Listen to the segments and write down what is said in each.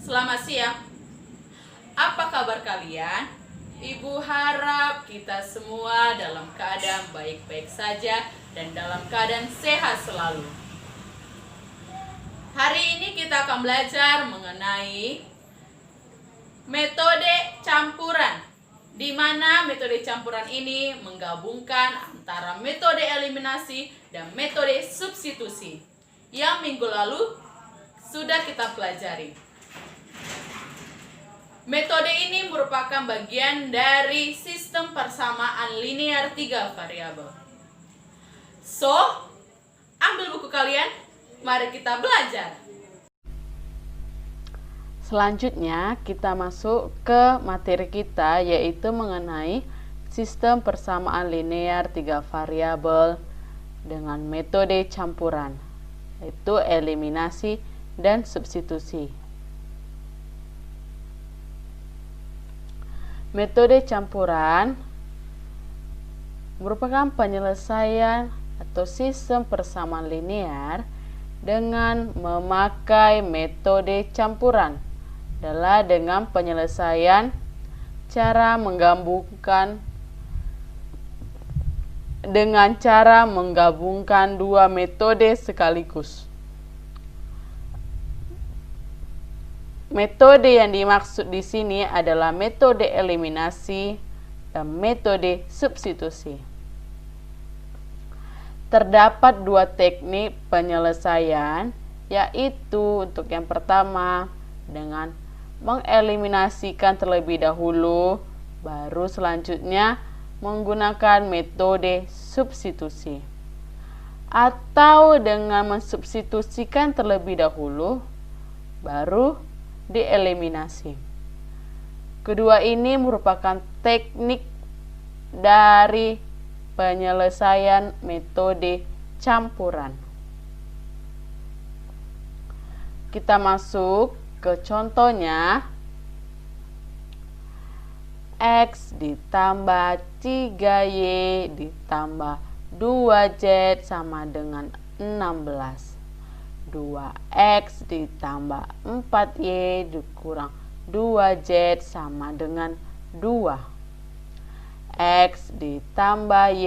Selamat siang. Apa kabar kalian? Ibu harap kita semua dalam keadaan baik-baik saja dan dalam keadaan sehat selalu. Hari ini kita akan belajar mengenai metode campuran, di mana metode campuran ini menggabungkan antara metode eliminasi dan metode substitusi yang minggu lalu sudah kita pelajari. Metode ini merupakan bagian dari sistem persamaan linear 3 variabel. So, ambil buku kalian, mari kita belajar. Selanjutnya kita masuk ke materi kita, yaitu mengenai sistem persamaan linear 3 variabel dengan metode campuran, yaitu eliminasi dan substitusi. Metode campuran merupakan penyelesaian atau sistem persamaan linear dengan memakai metode campuran adalah dengan penyelesaian cara menggabungkan dua metode sekaligus. Metode yang dimaksud di sini adalah metode eliminasi dan metode substitusi. Terdapat dua teknik penyelesaian, yaitu untuk yang pertama dengan mengeliminasikan terlebih dahulu, baru selanjutnya menggunakan metode substitusi, atau dengan mensubstitusikan terlebih dahulu, baru dieliminasi. Kedua ini merupakan teknik dari penyelesaian metode campuran. Kita masuk ke contohnya. X ditambah 3Y ditambah 2Z sama dengan 16. 2X ditambah 4Y dikurang 2Z sama dengan 2. X ditambah Y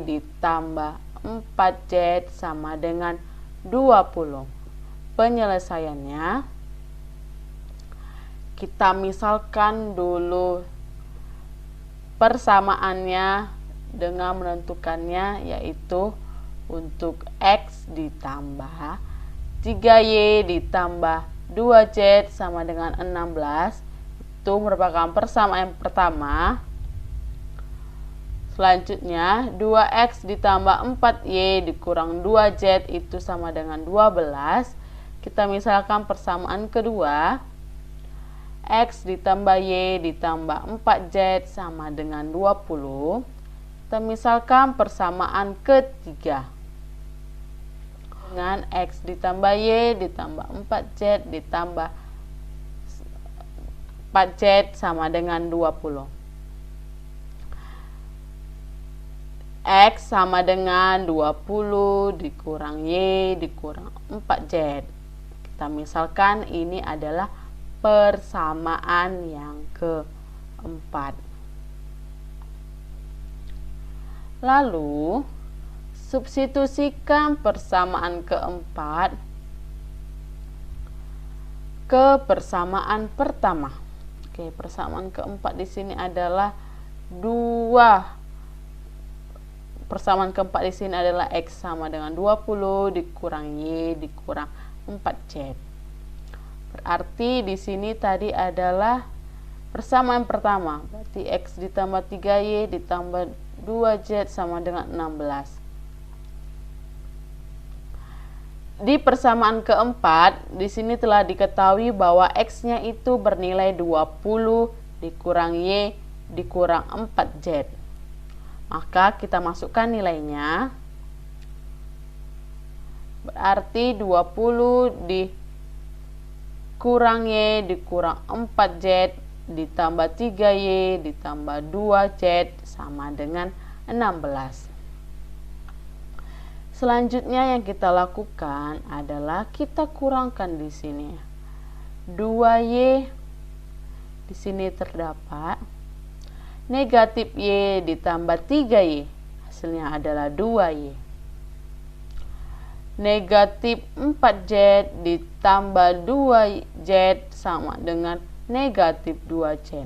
ditambah 4Z sama dengan 20. Penyelesaiannya, kita misalkan dulu persamaannya dengan menentukannya, yaitu untuk X ditambah 3Y ditambah 2Z sama dengan 16. Itu merupakan persamaan pertama. Selanjutnya 2X ditambah 4Y dikurang 2Z itu sama dengan 12. Kita misalkan persamaan kedua. X ditambah Y ditambah 4Z sama dengan 20. Kita misalkan persamaan ketiga. Dengan X ditambah Y ditambah 4Z ditambah 4Z sama dengan 20. X sama dengan 20 dikurang Y dikurang 4Z. Kita misalkan ini adalah persamaan yang keempat. Lalu substitusikan persamaan keempat ke persamaan pertama. Oke, persamaan keempat di sini adalah persamaan keempat di sini adalah X sama dengan 20 dikurang Y dikurang 4Z. Berarti di sini tadi adalah persamaan pertama. Berarti X ditambah 3Y ditambah 2Z sama dengan 16. Di persamaan keempat, di sini telah diketahui bahwa X-nya itu bernilai 20 dikurang Y dikurang 4Z. Maka kita masukkan nilainya. Berarti 20 dikurang Y dikurang 4Z ditambah 3Y ditambah 2Z sama dengan 16. Selanjutnya yang kita lakukan adalah kita kurangkan di sini. 2Y. Di sini terdapat negatif Y ditambah 3Y. Hasilnya adalah 2Y. Negatif 4Z ditambah 2Z sama dengan negatif 2Z.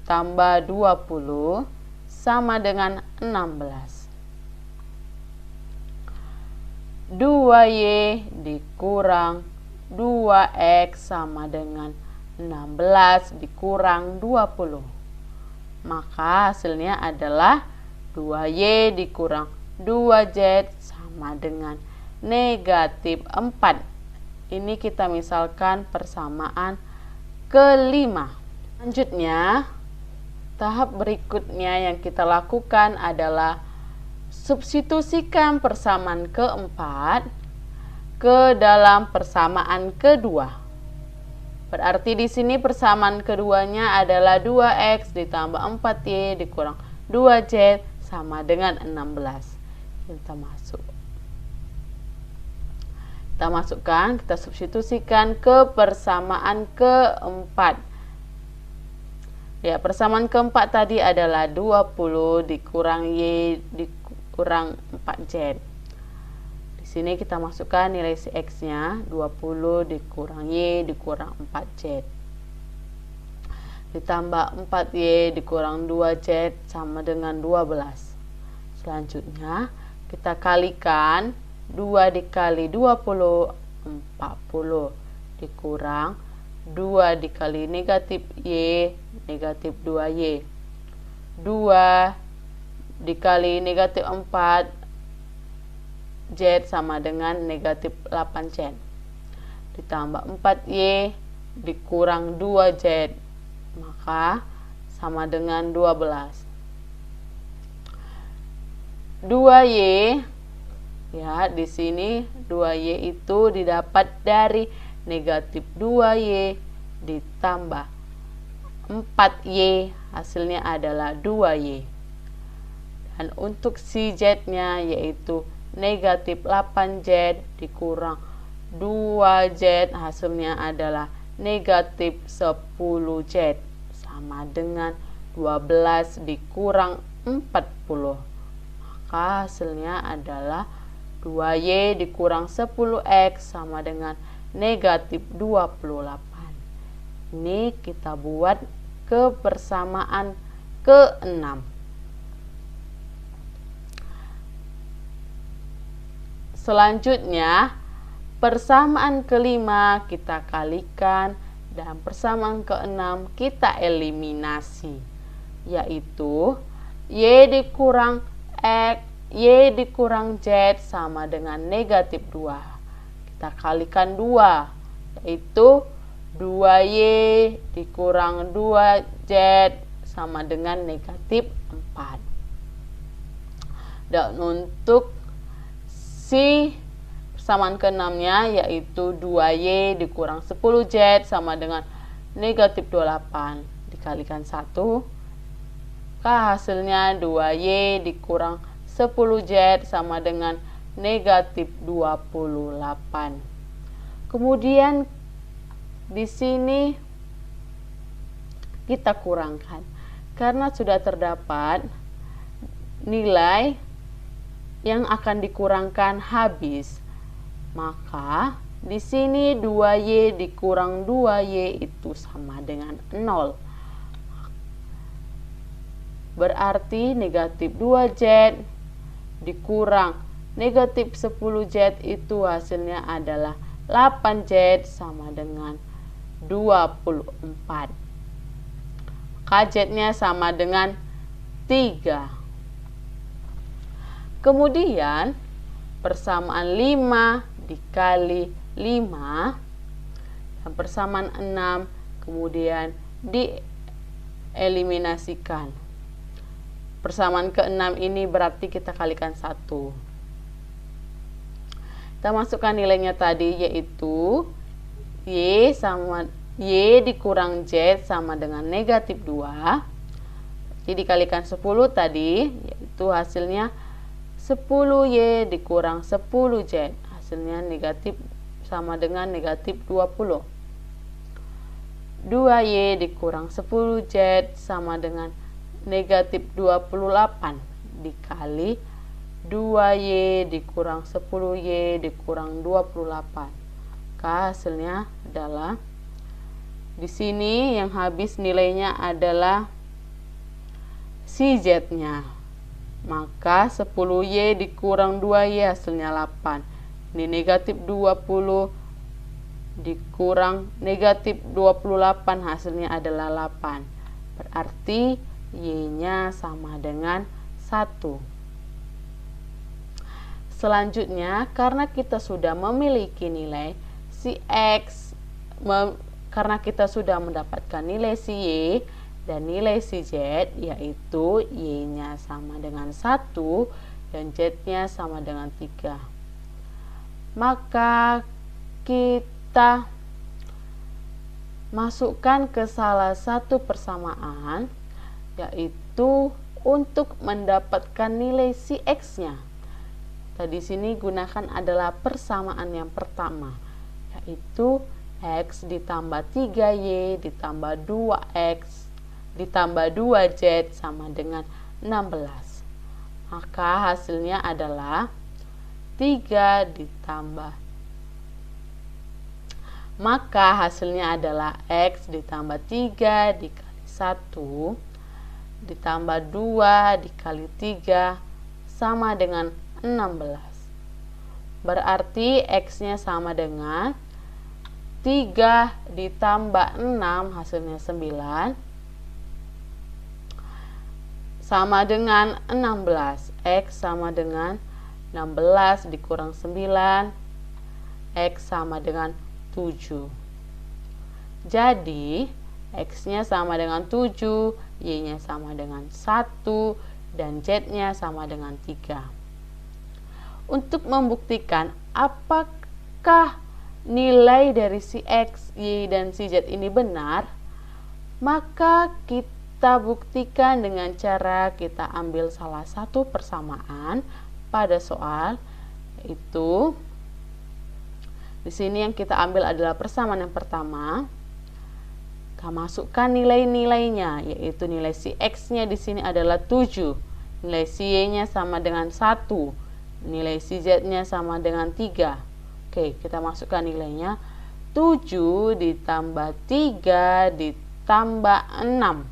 Ditambah 20 sama dengan 16. 2Y dikurang 2X sama dengan 16 dikurang 20. Maka hasilnya adalah 2Y dikurang 2Z sama dengan negatif 4. Ini kita misalkan persamaan kelima. Selanjutnya, tahap berikutnya yang kita lakukan adalah substitusikan persamaan keempat ke dalam persamaan kedua. Berarti di sini persamaan keduanya adalah 2X ditambah 4Y dikurang 2Z sama dengan 16. Kita masukkan, kita substitusikan ke persamaan keempat. Ya, persamaan keempat tadi adalah 20 dikurang Y dikurang 4Z. Di sini kita masukkan nilai si X-nya, 20 dikurang Y dikurang 4Z. Ditambah 4Y dikurang 2Z sama dengan 12. Selanjutnya, kita kalikan 2 dikali 20, 40 dikurang 2 dikali negatif Y, negatif 2Y. 2 dikali negatif 4, Z sama dengan negatif 8Z. Ditambah 4Y dikurang 2Z, maka sama dengan 12. 2Y, ya, di sini 2Y itu didapat dari negatif 2Y ditambah 4Y, hasilnya adalah 2Y. Dan untuk si Z-nya yaitu negatif 8Z dikurang 2Z, hasilnya adalah negatif 10Z sama dengan 12 dikurang 40. Maka hasilnya adalah 2Y dikurang 10X sama dengan negatif 28. Ini kita buat ke persamaan ke-6. Selanjutnya, persamaan kelima kita kalikan dan persamaan ke-6 kita eliminasi, yaitu Y dikurang X, Y dikurang Z sama dengan negatif 2. Kita kalikan 2, yaitu 2Y dikurang 2Z sama dengan negatif 4. Dan untuk si persamaan ke-6-nya yaitu 2Y dikurang 10Z sama dengan negatif 28. Dikalikan 1, hasilnya 2Y dikurang 10Z sama dengan negatif 28. Kemudian di sini kita kurangkan karena sudah terdapat nilai yang akan dikurangkan habis. Maka di sini 2Y dikurang 2Y itu sama dengan 0. Berarti negatif 2Z dikurang negatif 10Z itu hasilnya adalah 8Z sama dengan 24. Maka Z-nya sama dengan 3. Kemudian persamaan 5 dikali 5 dan persamaan 6 kemudian dieliminasikan. Persamaan ke-6 ini berarti kita kalikan 1. Kita masukkan nilainya tadi yaitu Y dikurang Z sama dengan negatif 2. Jadi dikalikan 10 tadi yaitu hasilnya 10Y dikurang 10Z, hasilnya negatif sama dengan negatif 20. 2Y dikurang 10Z sama dengan negatif 28 dikali 2Y dikurang 10Y dikurang 28. Maka hasilnya adalah di sini yang habis nilainya adalah si Z-nya. Maka 10Y dikurang 2Y hasilnya 8. Ini negatif 20 dikurang negatif 28 hasilnya adalah 8. Berarti Y-nya sama dengan 1. Selanjutnya, karena kita sudah memiliki nilai si X, karena kita sudah mendapatkan nilai si Y dan nilai si Z, yaitu Y-nya sama dengan 1 dan Z-nya sama dengan 3. Maka kita masukkan ke salah satu persamaan, yaitu untuk mendapatkan nilai si X-nya. Tadi sini gunakan adalah persamaan yang pertama, yaitu X ditambah 3Y ditambah 2X ditambah 2Z sama dengan 16. Maka hasilnya adalah 3 ditambah. Maka hasilnya adalah X ditambah 3 dikali 1 ditambah 2 dikali 3 sama dengan 16. Berarti X-nya sama dengan 3 ditambah 6 hasilnya 9 sama dengan 16. X sama dengan 16 dikurang 9, X sama dengan 7. Jadi X-nya sama dengan 7, Y-nya sama dengan 1, dan Z-nya sama dengan 3. Untuk membuktikan apakah nilai dari si X, Y, dan si Z ini benar, maka kita buktikan dengan cara kita ambil salah satu persamaan pada soal, yaitu di sini yang kita ambil adalah persamaan yang pertama. Kita masukkan nilai-nilainya, yaitu nilai si X-nya di sini adalah 7, nilai si Y-nya sama dengan 1, nilai si Z-nya sama dengan 3. Oke, kita masukkan nilainya. 7 ditambah 3 ditambah 6.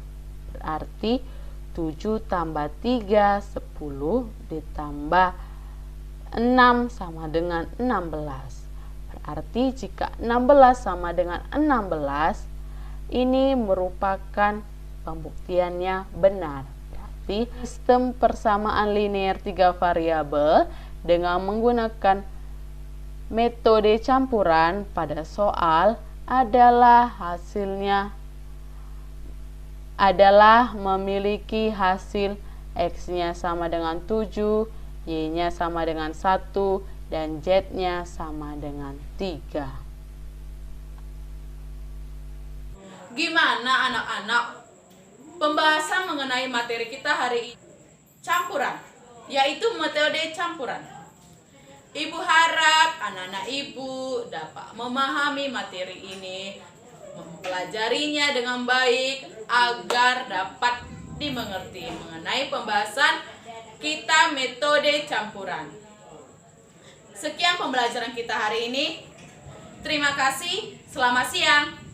Berarti 7 tambah 3, 10 ditambah 6 sama dengan 16. Berarti jika 16 sama dengan 16, ini merupakan pembuktiannya benar. Berarti sistem persamaan linear 3 variabel dengan menggunakan metode campuran pada soal adalah memiliki hasil X-nya sama dengan 7, Y-nya sama dengan 1, dan Z-nya sama dengan 3. Gimana anak-anak? Pembahasan mengenai materi kita hari ini campuran, yaitu metode campuran. Ibu harap anak-anak ibu dapat memahami materi ini, mempelajarinya dengan baik agar dapat dimengerti mengenai pembahasan kita metode campuran. Sekian pembelajaran kita hari ini. Terima kasih. Selamat siang.